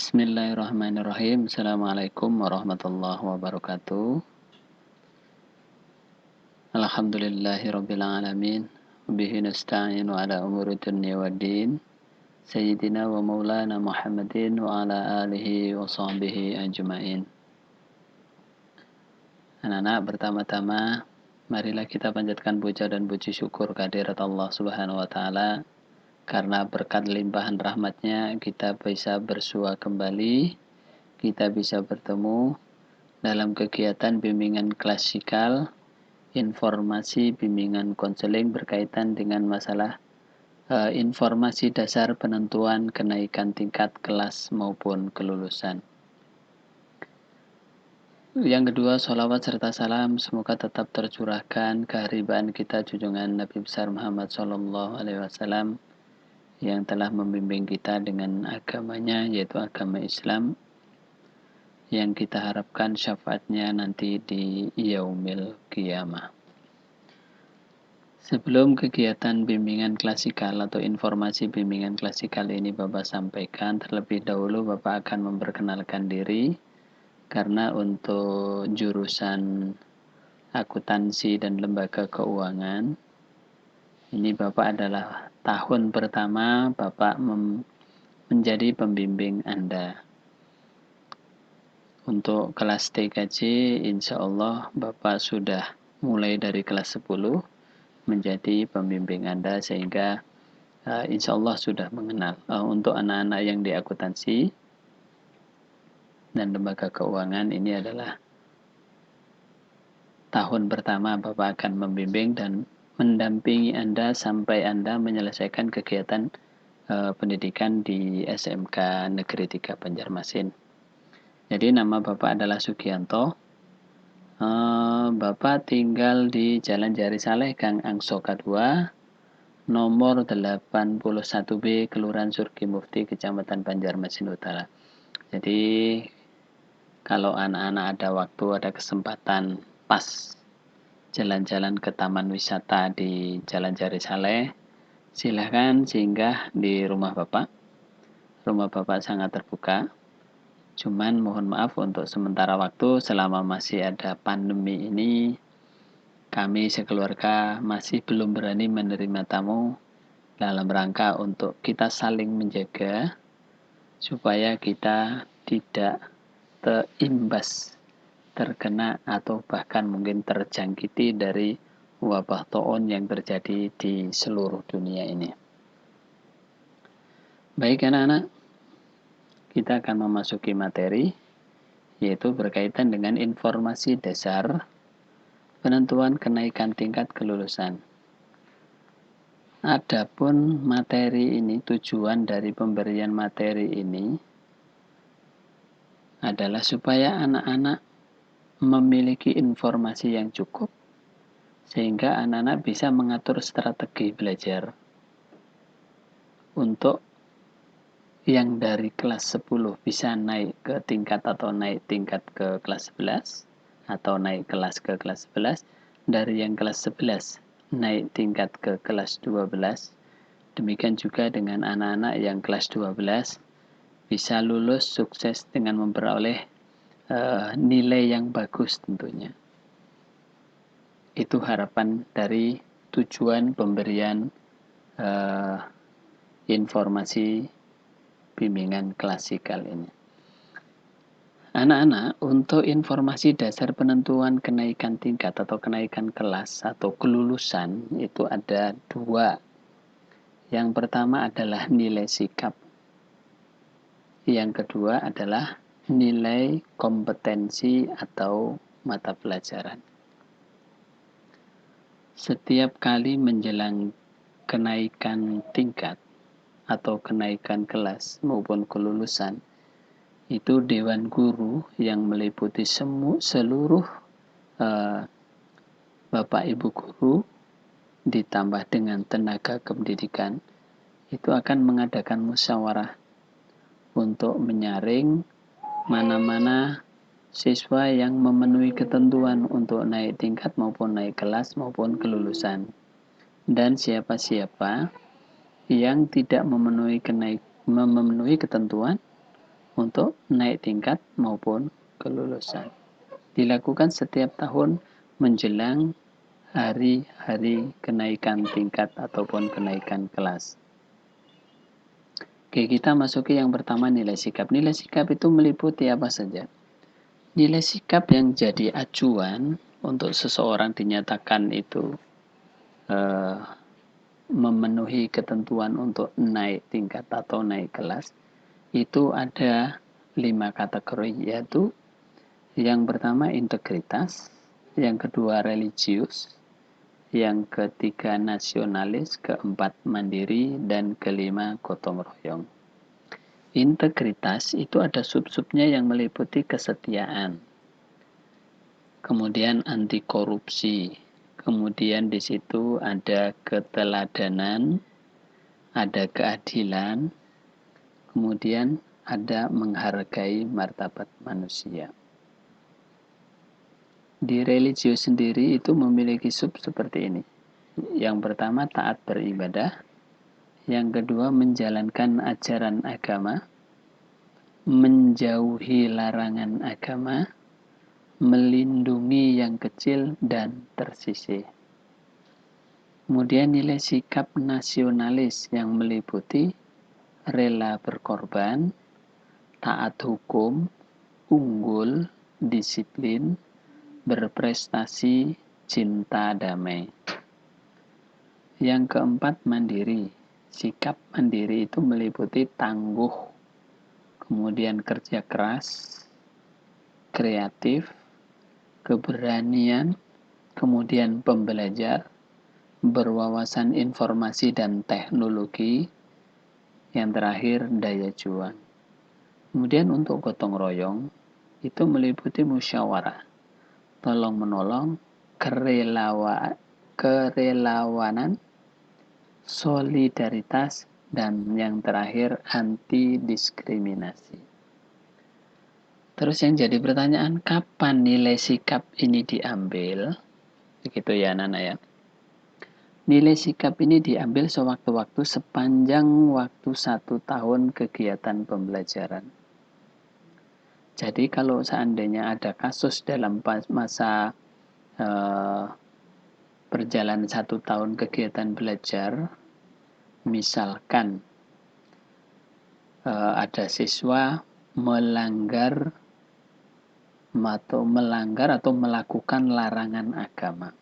Bismillahirrahmanirrahim. Assalamualaikum warahmatullahi wabarakatuh. Alhamdulillahirabbil alamin. Bihi nasta'inu ala umuri dunya waddin. Sayyidina wa maulana Muhammadin wa ala alihi wa sahbihi ajma'in. Anak-anak, pertama-tama marilah kita panjatkan puja dan puji syukur kehadirat Allah Subhanahu wa taala. Karena berkat limpahan rahmatnya kita bisa bersua kembali, kita bisa bertemu dalam kegiatan bimbingan klasikal, informasi bimbingan konseling berkaitan dengan masalah informasi dasar penentuan kenaikan tingkat kelas maupun kelulusan. Yang kedua, sholawat serta salam semoga tetap tercurahkan keharibaan kita junjungan Nabi besar Muhammad SAW yang telah membimbing kita dengan agamanya, yaitu agama Islam, yang kita harapkan syafaatnya nanti di yaumil qiyamah. Sebelum kegiatan bimbingan klasikal atau informasi bimbingan klasikal ini Bapak sampaikan, terlebih dahulu Bapak akan memperkenalkan diri, karena untuk jurusan akuntansi dan lembaga keuangan, ini Bapak adalah tahun pertama Bapak menjadi pembimbing Anda. Untuk kelas TKJ, insya Allah Bapak sudah mulai dari kelas 10 menjadi pembimbing Anda, sehingga insya Allah sudah mengenal. Untuk anak-anak yang di akuntansi dan lembaga keuangan, ini adalah tahun pertama Bapak akan membimbing dan mendampingi Anda sampai Anda menyelesaikan kegiatan pendidikan di SMK Negeri 3 Banjarmasin. Jadi nama Bapak adalah Sugianto. Bapak tinggal di Jalan Jari Saleh, Gang Angsoka 2, nomor 81B, Kelurahan Surgi Mufti, Kecamatan Banjarmasin Utara. Jadi kalau anak-anak ada waktu, ada kesempatan pas jalan-jalan ke taman wisata di Jalan Jari Saleh, silahkan singgah di rumah Bapak. Rumah Bapak sangat terbuka. Cuman mohon maaf untuk sementara waktu selama masih ada pandemi ini, kami sekeluarga masih belum berani menerima tamu, dalam rangka untuk kita saling menjaga supaya kita tidak terimbas, terkena atau bahkan mungkin terjangkiti dari wabah taun yang terjadi di seluruh dunia ini. Baik anak-anak, kita akan memasuki materi, yaitu berkaitan dengan informasi dasar penentuan kenaikan tingkat kelulusan. Adapun materi ini, tujuan dari pemberian materi ini adalah supaya anak-anak memiliki informasi yang cukup, sehingga anak-anak bisa mengatur strategi belajar untuk yang dari kelas 10 bisa naik ke tingkat atau naik tingkat ke kelas 11 atau naik kelas ke kelas 11, dari yang kelas 11 naik tingkat ke kelas 12. Demikian juga dengan anak-anak yang kelas 12 bisa lulus sukses dengan memperoleh nilai yang bagus tentunya. Itu harapan dari tujuan pemberian informasi bimbingan klasikal ini. Anak-anak, untuk informasi dasar penentuan kenaikan tingkat atau kenaikan kelas atau kelulusan itu ada dua. Yang pertama adalah nilai sikap. Yang kedua adalah nilai kompetensi atau mata pelajaran. Setiap kali menjelang kenaikan tingkat atau kenaikan kelas maupun kelulusan, itu Dewan Guru yang meliputi seluruh Bapak Ibu Guru ditambah dengan tenaga kependidikan itu akan mengadakan musyawarah untuk menyaring mana-mana siswa yang memenuhi ketentuan untuk naik tingkat maupun naik kelas maupun kelulusan, dan siapa-siapa yang tidak memenuhi ketentuan untuk naik tingkat maupun kelulusan. Dilakukan setiap tahun menjelang hari-hari kenaikan tingkat ataupun kenaikan kelas. Oke, kita masuki yang pertama, nilai sikap. Nilai sikap itu meliputi apa saja? Nilai sikap yang jadi acuan untuk seseorang dinyatakan itu memenuhi ketentuan untuk naik tingkat atau naik kelas, itu ada 5 kategori, yaitu yang pertama integritas, yang kedua religius, yang ketiga nasionalis, keempat mandiri, dan kelima gotong royong. Integritas itu ada sub-subnya yang meliputi kesetiaan, kemudian anti korupsi, kemudian di situ ada keteladanan, ada keadilan, kemudian ada menghargai martabat manusia. Di religius sendiri itu memiliki sub seperti ini. Yang pertama taat beribadah, yang kedua menjalankan ajaran agama, menjauhi larangan agama, melindungi yang kecil dan tersisih. Kemudian nilai sikap nasionalis yang meliputi rela berkorban, taat hukum, unggul, disiplin, berprestasi, cinta damai. Yang keempat mandiri. Sikap mandiri itu meliputi tangguh, kemudian kerja keras, kreatif, keberanian, kemudian pembelajar, berwawasan informasi dan teknologi, yang terakhir daya juang. Kemudian untuk gotong royong itu meliputi musyawarah, tolong menolong, kerelawanan, solidaritas, dan yang terakhir anti diskriminasi. Terus yang jadi pertanyaan, kapan nilai sikap ini diambil? Begitu ya anak-anak ya. Nilai sikap ini diambil sewaktu-waktu sepanjang waktu 1 tahun kegiatan pembelajaran. Jadi kalau seandainya ada kasus dalam masa perjalanan 1 tahun kegiatan belajar, misalkan ada siswa melanggar atau melakukan larangan agama.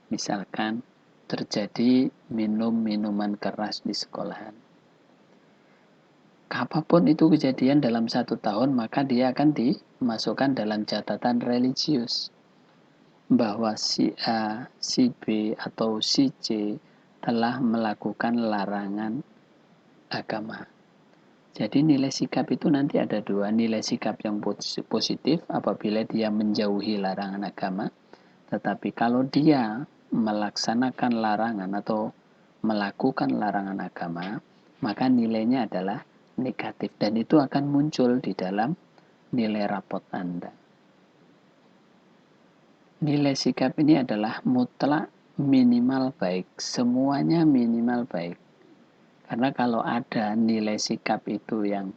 Misalkan terjadi minum minuman keras di sekolahan. Apapun itu kejadian dalam 1 tahun, maka dia akan dimasukkan dalam catatan religius. Bahwa si A, si B, atau si C telah melakukan larangan agama. Jadi nilai sikap itu nanti ada 2. Nilai sikap yang positif apabila dia menjauhi larangan agama. Tetapi kalau dia melaksanakan larangan atau melakukan larangan agama, maka nilainya adalah negatif. Dan itu akan muncul di dalam nilai rapot Anda. Nilai sikap ini adalah mutlak minimal baik. Semuanya minimal baik. Karena kalau ada nilai sikap itu yang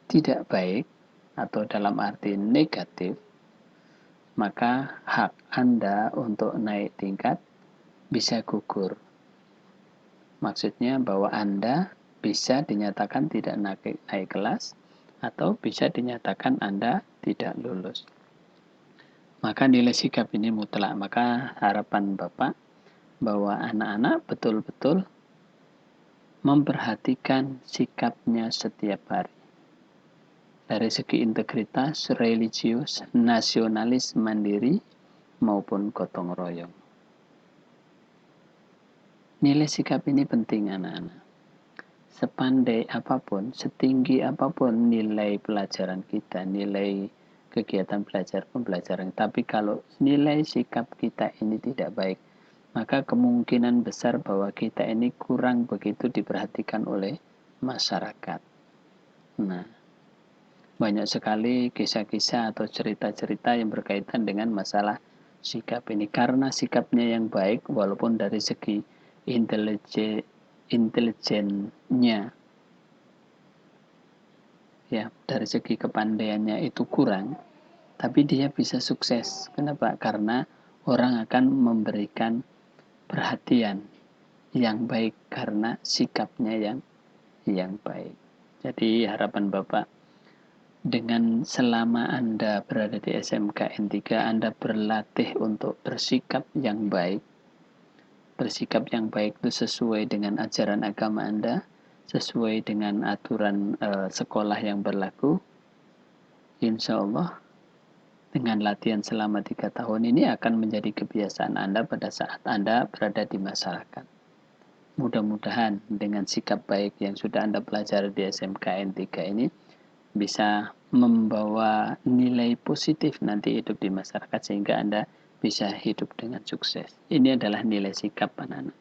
tidak baik atau dalam arti negatif, maka hak Anda untuk naik tingkat bisa gugur. Maksudnya bahwa Anda bisa dinyatakan tidak naik kelas atau bisa dinyatakan Anda tidak lulus. Maka nilai sikap ini mutlak. Maka harapan Bapak bahwa anak-anak betul-betul memperhatikan sikapnya setiap hari. Dari segi integritas, religius, nasionalis, mandiri, maupun gotong royong. Nilai sikap ini penting anak-anak. Sepandai apapun, setinggi apapun nilai pelajaran kita, nilai kegiatan pembelajaran, tapi kalau nilai sikap kita ini tidak baik, maka kemungkinan besar bahwa kita ini kurang begitu diperhatikan oleh masyarakat. Nah, banyak sekali kisah-kisah atau cerita-cerita yang berkaitan dengan masalah sikap ini. Karena sikapnya yang baik, walaupun dari segi intelijennya ya, dari segi kepandaiannya itu kurang, tapi dia bisa sukses. Kenapa? Karena orang akan memberikan perhatian yang baik karena sikapnya yang baik. Jadi harapan Bapak, dengan selama Anda berada di SMKN 3, Anda berlatih untuk bersikap yang baik. Bersikap yang baik itu sesuai dengan ajaran agama Anda, sesuai dengan aturan sekolah yang berlaku. Insya Allah dengan latihan selama 3 tahun ini akan menjadi kebiasaan Anda pada saat Anda berada di masyarakat. Mudah-mudahan dengan sikap baik yang sudah Anda pelajari di SMKN 3 ini bisa membawa nilai positif nanti hidup di masyarakat sehingga Anda bisa hidup dengan sukses. Ini adalah nilai sikap anak-anak.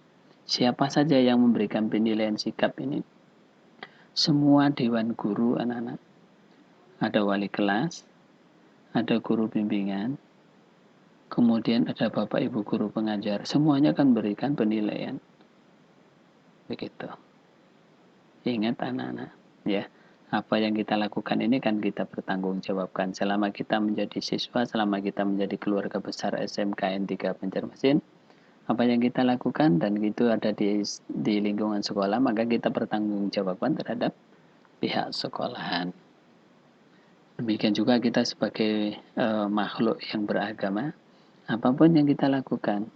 Siapa saja yang memberikan penilaian sikap ini? Semua dewan guru anak-anak. Ada wali kelas, ada guru bimbingan, kemudian ada bapak ibu guru pengajar. Semuanya akan berikan penilaian. Begitu. Ingat anak-anak, ya. Apa yang kita lakukan ini kan kita pertanggungjawabkan. Selama kita menjadi siswa, selama kita menjadi keluarga besar SMKN 3 Banjarmasin, apa yang kita lakukan dan itu ada di lingkungan sekolah, maka kita pertanggungjawabkan terhadap pihak sekolahan. Demikian juga kita sebagai makhluk yang beragama, apapun yang kita lakukan,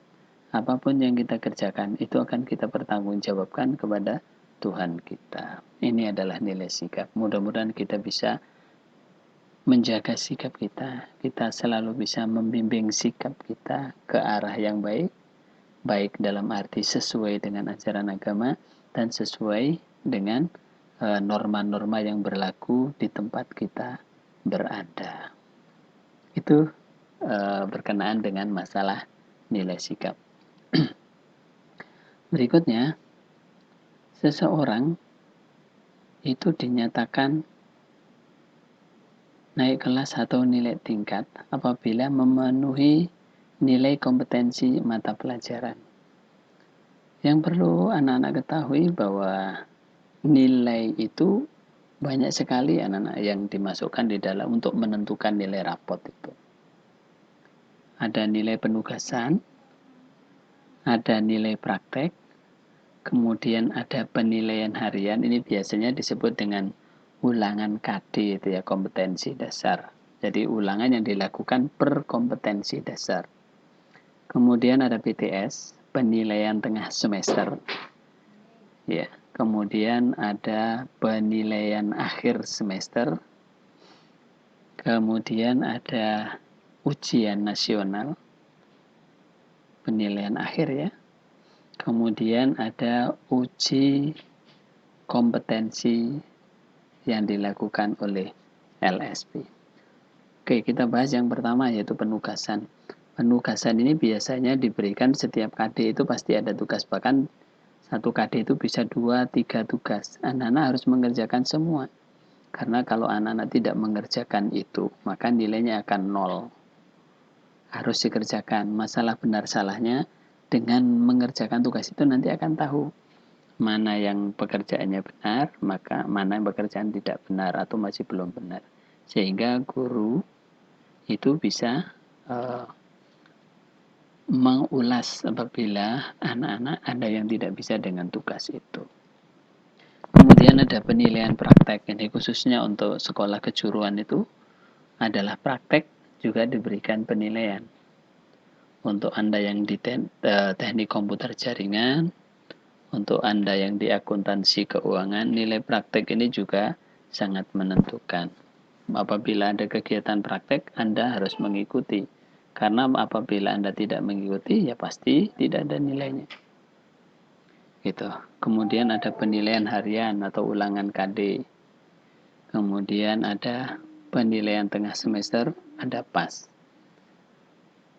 apapun yang kita kerjakan, itu akan kita pertanggungjawabkan kepada Tuhan kita. Ini adalah nilai sikap. Mudah-mudahan kita bisa menjaga sikap kita. Kita selalu bisa membimbing sikap kita ke arah yang baik, baik dalam arti sesuai dengan ajaran agama dan sesuai dengan norma-norma yang berlaku di tempat kita berada. Itu berkenaan dengan masalah nilai sikap. Berikutnya, seseorang itu dinyatakan naik kelas atau nilai tingkat apabila memenuhi nilai kompetensi mata pelajaran. Yang perlu anak-anak ketahui bahwa nilai itu banyak sekali anak-anak yang dimasukkan di dalam untuk menentukan nilai rapot itu. Ada nilai penugasan, ada nilai praktek, kemudian ada penilaian harian, ini biasanya disebut dengan ulangan KD, itu ya, kompetensi dasar. Jadi ulangan yang dilakukan per kompetensi dasar. Kemudian ada PTS, penilaian tengah semester. Ya, kemudian ada penilaian akhir semester. Kemudian ada ujian nasional, penilaian akhir ya. Kemudian ada uji kompetensi yang dilakukan oleh LSP. Oke, kita bahas yang pertama yaitu penugasan. Penugasan ini biasanya diberikan setiap KD itu pasti ada tugas. Bahkan satu KD itu bisa 2-3 tugas. Anak-anak harus mengerjakan semua. Karena kalau anak-anak tidak mengerjakan itu, maka nilainya akan 0. Harus dikerjakan. Masalah benar salahnya dengan mengerjakan tugas itu nanti akan tahu mana yang pekerjaannya benar, maka mana yang pekerjaan tidak benar atau masih belum benar. Sehingga guru itu bisa mengulas apabila anak-anak ada yang tidak bisa dengan tugas itu. Kemudian ada penilaian praktek, ini khususnya untuk sekolah kejuruan itu adalah praktek juga diberikan penilaian. Untuk Anda yang di teknik komputer jaringan, untuk Anda yang di akuntansi keuangan, nilai praktek ini juga sangat menentukan. Apabila ada kegiatan praktek, Anda harus mengikuti. Karena apabila Anda tidak mengikuti, ya pasti tidak ada nilainya. Gitu. Kemudian ada penilaian harian atau ulangan KD. Kemudian ada penilaian tengah semester, ada PAS.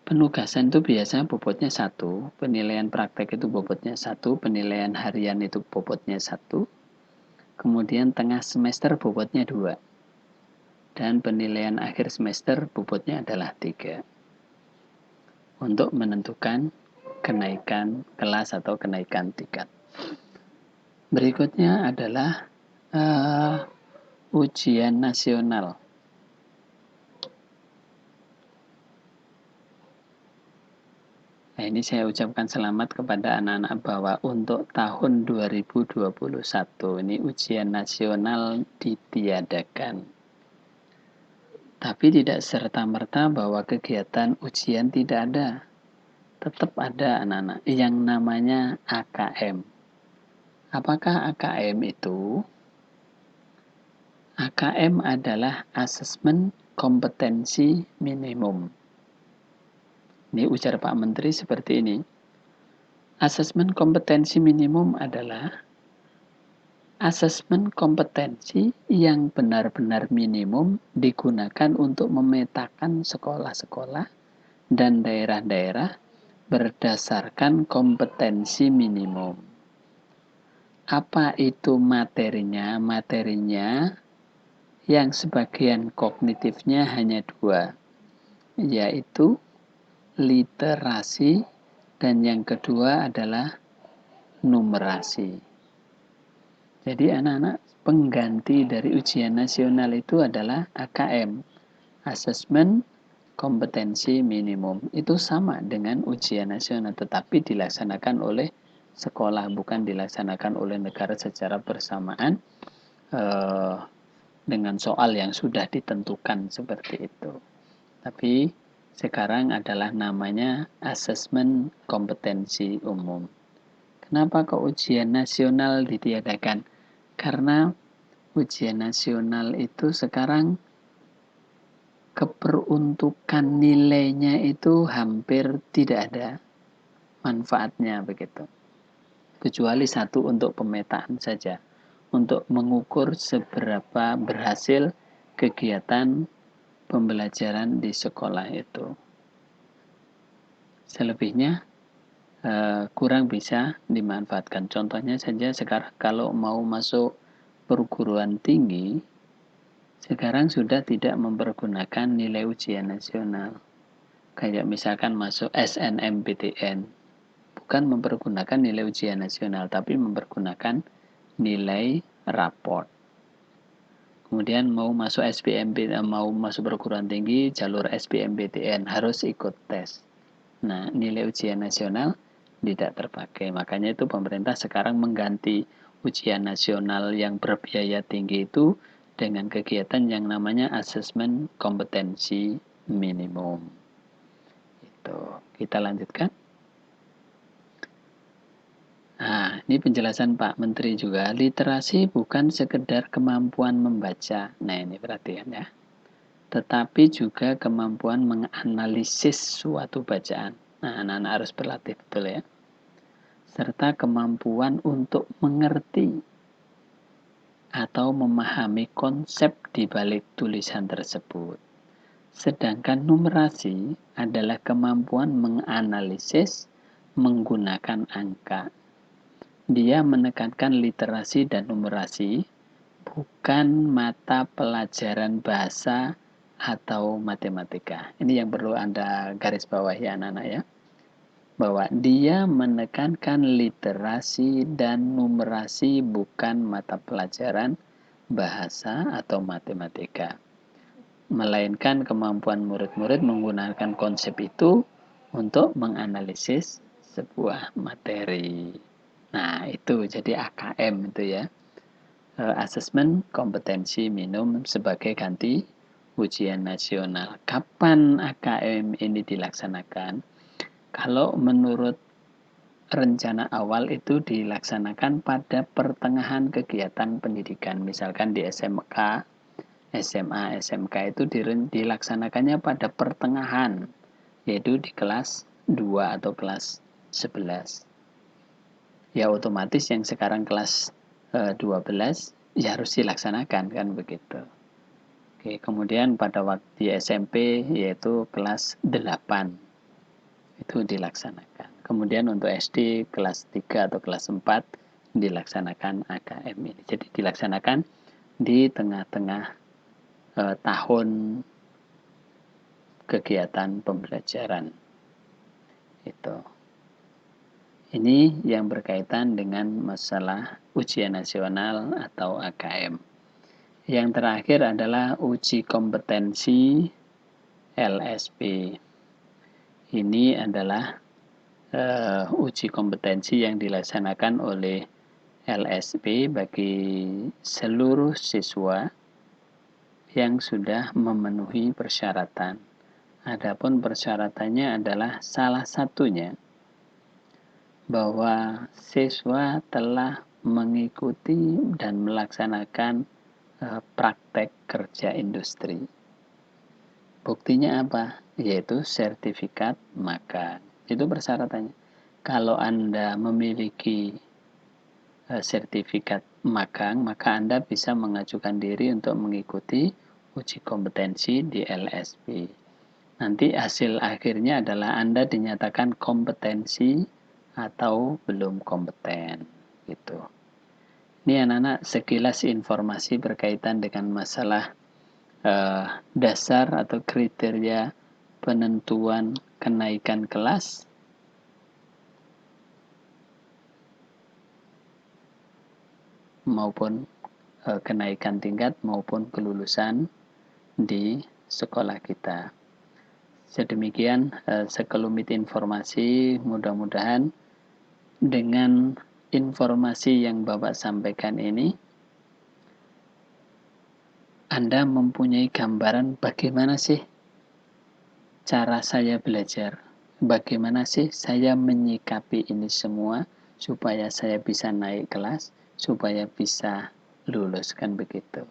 Penugasan itu biasanya bobotnya 1, penilaian praktek itu bobotnya 1, penilaian harian itu bobotnya 1, kemudian tengah semester bobotnya 2, dan penilaian akhir semester bobotnya adalah 3. Untuk menentukan kenaikan kelas atau kenaikan tingkat. Berikutnya adalah ujian nasional. Nah, ini saya ucapkan selamat kepada anak-anak bahwa untuk tahun 2021 ini ujian nasional ditiadakan. Tapi tidak serta-merta bahwa kegiatan ujian tidak ada. Tetap ada anak-anak yang namanya AKM. Apakah AKM itu? AKM adalah asesmen kompetensi minimum. Ini ujar Pak Menteri seperti ini. Asesmen kompetensi minimum adalah asesmen kompetensi yang benar-benar minimum digunakan untuk memetakan sekolah-sekolah dan daerah-daerah berdasarkan kompetensi minimum. Apa itu materinya? Materinya yang sebagian kognitifnya hanya dua, yaitu literasi dan yang kedua adalah numerasi. Jadi anak-anak, pengganti dari ujian nasional itu adalah AKM, Asesmen Kompetensi Minimum. Itu sama dengan ujian nasional, tetapi dilaksanakan oleh sekolah, bukan dilaksanakan oleh negara secara bersamaan dengan soal yang sudah ditentukan seperti itu. Tapi sekarang adalah namanya Asesmen Kompetensi Umum. Kenapa kok ujian nasional ditiadakan? Karena ujian nasional itu sekarang keperuntukan nilainya itu hampir tidak ada manfaatnya begitu. Kecuali satu untuk pemetaan saja, untuk mengukur seberapa berhasil kegiatan pembelajaran di sekolah itu. Selebihnya kurang bisa dimanfaatkan. Contohnya saja sekarang kalau mau masuk perguruan tinggi, sekarang sudah tidak mempergunakan nilai ujian nasional. Kayak misalkan masuk SNMPTN, bukan mempergunakan nilai ujian nasional, tapi mempergunakan nilai raport. Kemudian mau masuk mau masuk perguruan tinggi, jalur SBMPTN harus ikut tes. Nah, nilai ujian nasional tidak terpakai. Makanya itu pemerintah sekarang mengganti ujian nasional yang berbiaya tinggi itu dengan kegiatan yang namanya asesmen kompetensi minimum. Itu. Kita lanjutkan. Nah, ini penjelasan Pak Menteri juga. Literasi bukan sekedar kemampuan membaca. Nah, ini perhatian ya. Tetapi juga kemampuan menganalisis suatu bacaan. Nah, anak-anak harus berlatih betul ya. Serta kemampuan untuk mengerti atau memahami konsep di balik tulisan tersebut. Sedangkan numerasi adalah kemampuan menganalisis menggunakan angka. Dia menekankan literasi dan numerasi, bukan mata pelajaran bahasa atau matematika. Ini yang perlu Anda garis bawahi anak-anak ya. Bahwa dia menekankan literasi dan numerasi bukan mata pelajaran bahasa atau matematika. Melainkan kemampuan murid-murid menggunakan konsep itu untuk menganalisis sebuah materi. Nah, itu jadi AKM itu ya. Asesmen kompetensi minimum sebagai ganti ujian nasional. Kapan AKM ini dilaksanakan? Kalau menurut rencana awal itu dilaksanakan pada pertengahan kegiatan pendidikan. Misalkan di SMK, SMA, SMK itu dilaksanakannya pada pertengahan, yaitu di kelas 2 atau kelas 11. Ya otomatis yang sekarang kelas 12 ya harus dilaksanakan kan begitu. Oke, kemudian pada waktu di SMP yaitu kelas 8 itu dilaksanakan. Kemudian untuk SD kelas 3 atau kelas 4 dilaksanakan AKM ini. Jadi dilaksanakan di tengah-tengah tahun kegiatan pembelajaran. Itu. Ini yang berkaitan dengan masalah ujian nasional atau AKM. Yang terakhir adalah uji kompetensi LSP. Ini adalah uji kompetensi yang dilaksanakan oleh LSP bagi seluruh siswa yang sudah memenuhi persyaratan. Adapun persyaratannya adalah salah satunya bahwa siswa telah mengikuti dan melaksanakan praktek kerja industri. Buktinya apa? Yaitu sertifikat magang. Itu persyaratannya. Kalau Anda memiliki sertifikat magang, maka Anda bisa mengajukan diri untuk mengikuti uji kompetensi di LSP. Nanti hasil akhirnya adalah Anda dinyatakan kompetensi atau belum kompeten. Gitu. Ini anak-anak sekilas informasi berkaitan dengan masalah dasar atau kriteria penentuan kenaikan kelas maupun kenaikan tingkat maupun kelulusan di sekolah kita. Sedemikian sekelumit informasi, mudah-mudahan dengan informasi yang Bapak sampaikan ini Anda mempunyai gambaran bagaimana sih cara saya belajar, bagaimana sih saya menyikapi ini semua supaya saya bisa naik kelas, supaya bisa lulus, kan begitu.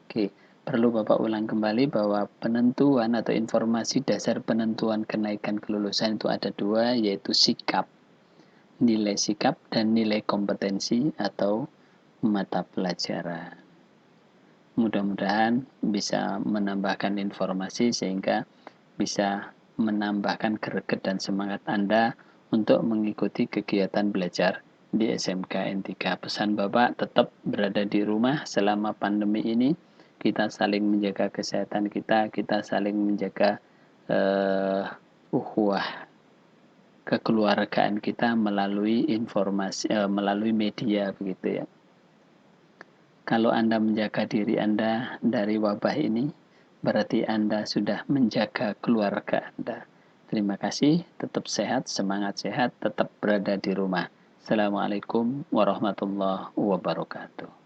Oke, perlu Bapak ulang kembali bahwa penentuan atau informasi dasar penentuan kenaikan kelulusan itu ada dua, yaitu sikap, nilai sikap dan nilai kompetensi atau mata pelajaran. Mudah-mudahan bisa menambahkan informasi sehingga bisa menambahkan greget dan semangat Anda untuk mengikuti kegiatan belajar di SMK N3. Pesan Bapak tetap berada di rumah selama pandemi ini. Kita saling menjaga kesehatan kita, kita saling menjaga ukhuwah kekeluargaan kita melalui informasi, melalui media begitu ya. Kalau Anda menjaga diri Anda dari wabah ini, berarti Anda sudah menjaga keluarga Anda. Terima kasih, tetap sehat, semangat sehat, tetap berada di rumah. Assalamualaikum warahmatullahi wabarakatuh.